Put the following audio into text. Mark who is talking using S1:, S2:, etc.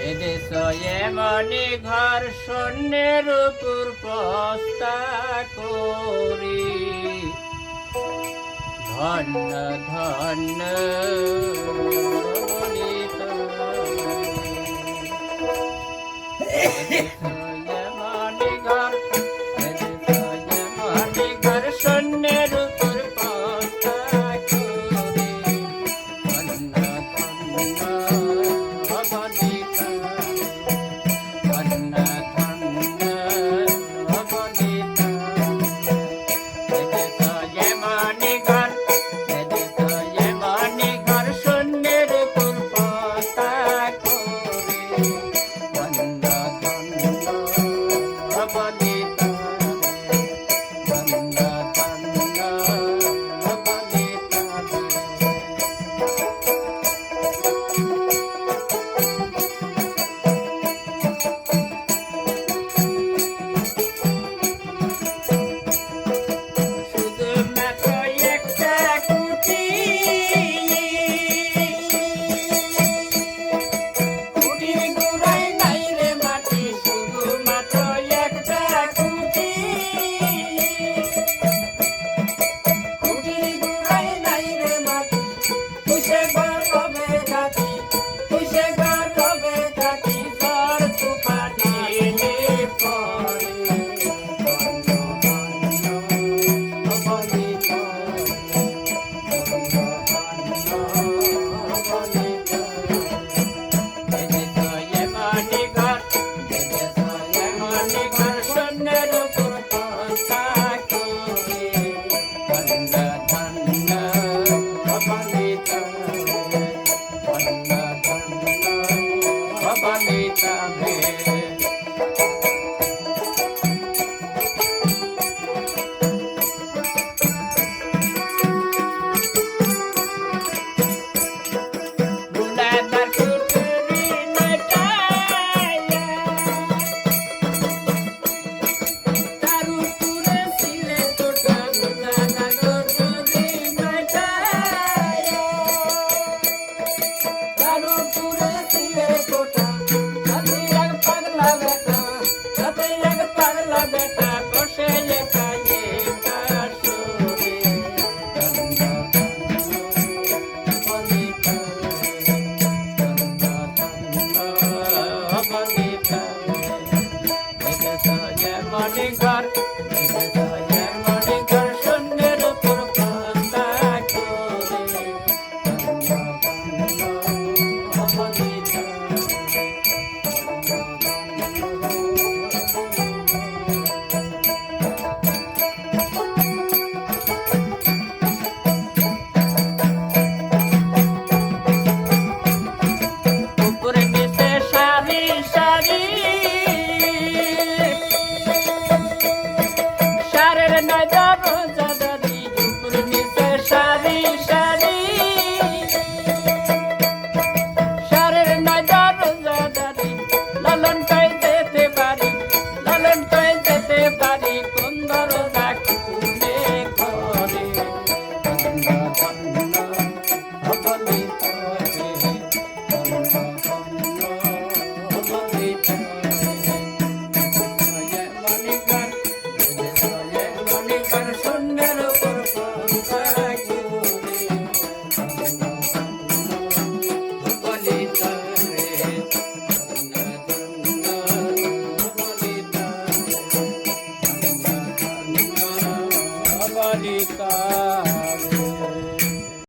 S1: এদেশে মনি ঘর শূন্যের উপর প্রস্তা করি ধন্য ধন্য বলিত মনি ঘর মনি ঘর শূন্যের উপর প্রস্তা করি ধন্য ধন্য বলিত ধন্য ধন্য বলিত এদেশে মনি ঘর এদেশে মনি ঘর শূন্যের উপর প্রস্তা করি ধন্য ধন্য বলিত ধন্য ধন্য বলিত শুধুমাত্র একটা খুঁটি খুঁটির গোড়ায় নাই রে মাটি শুধুমাত্র একটা খুঁটি খুঁটির গোড়ায় নাই রে মাটি কিসে গর্বে থাকি কিসে গর্বে থাকি তোর তুফানি পড়ে Monica.